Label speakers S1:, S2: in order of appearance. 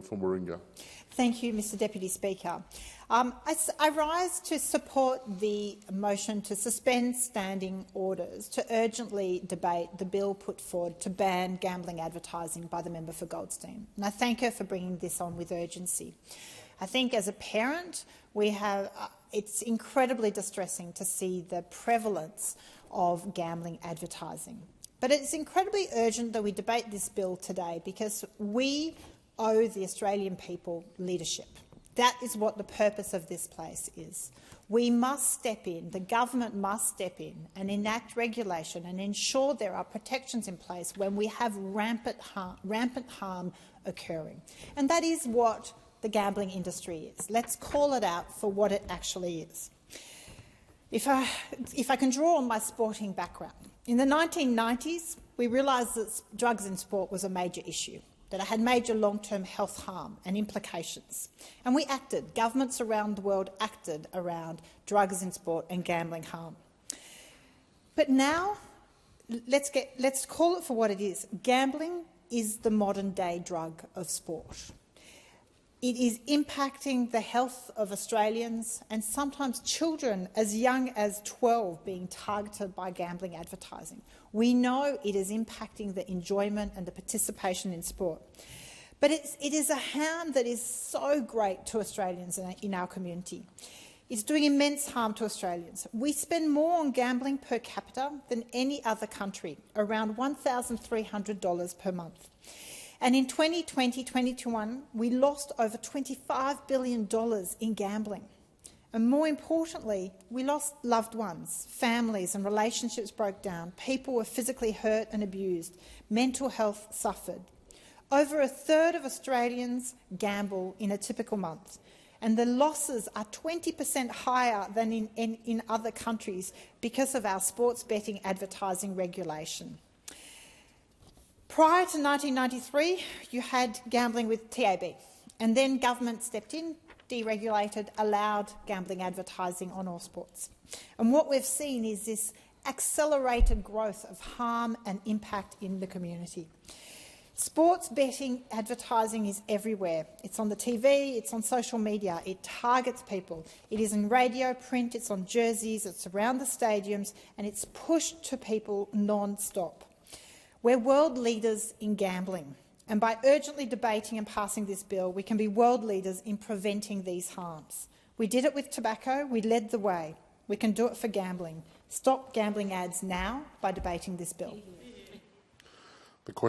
S1: from Warringah.
S2: Thank you, Mr Deputy Speaker. I rise to support the motion to suspend standing orders to urgently debate the bill put forward to ban gambling advertising by the member for Goldstein. And I thank her for bringing this on with urgency. I think as a parent, it's incredibly distressing to see the prevalence of gambling advertising. But it's incredibly urgent that we debate this bill today because we owe the Australian people leadership. That is what the purpose of this place is. We must step in, the government must step in and enact regulation and ensure there are protections in place when we have rampant harm occurring. And that is what the gambling industry is. Let's call it out for what it actually is. If I can draw on my sporting background, in the 1990s, we realised that drugs in sport was a major issue, that it had major long-term health harm and implications. And we acted. Governments around the world acted around drugs in sport and gambling harm. But now, let's call it for what it is. Gambling is the modern-day drug of sport. It is impacting the health of Australians and sometimes children as young as 12 being targeted by gambling advertising. We know it is impacting the enjoyment and the participation in sport. But it is a harm that is so great to Australians in our community. It's doing immense harm to Australians. We spend more on gambling per capita than any other country, around $1,300 per month. And in 2020-2021, we lost over $25 billion in gambling. And more importantly, we lost loved ones, families and relationships broke down, people were physically hurt and abused, mental health suffered. Over a third of Australians gamble in a typical month, and the losses are 20% higher than in other countries because of our sports betting advertising regulation. Prior to 1993, you had gambling with TAB, and then government stepped in, deregulated, allowed gambling advertising on all sports. And what we've seen is this accelerated growth of harm and impact in the community. Sports betting advertising is everywhere. It's on the TV, it's on social media, it targets people. It is in radio, print, it's on jerseys, it's around the stadiums, and it's pushed to people non-stop. We're world leaders in gambling, and by urgently debating and passing this bill, we can be world leaders in preventing these harms. We did it with tobacco, we led the way. We can do it for gambling. Stop gambling ads now by debating this bill.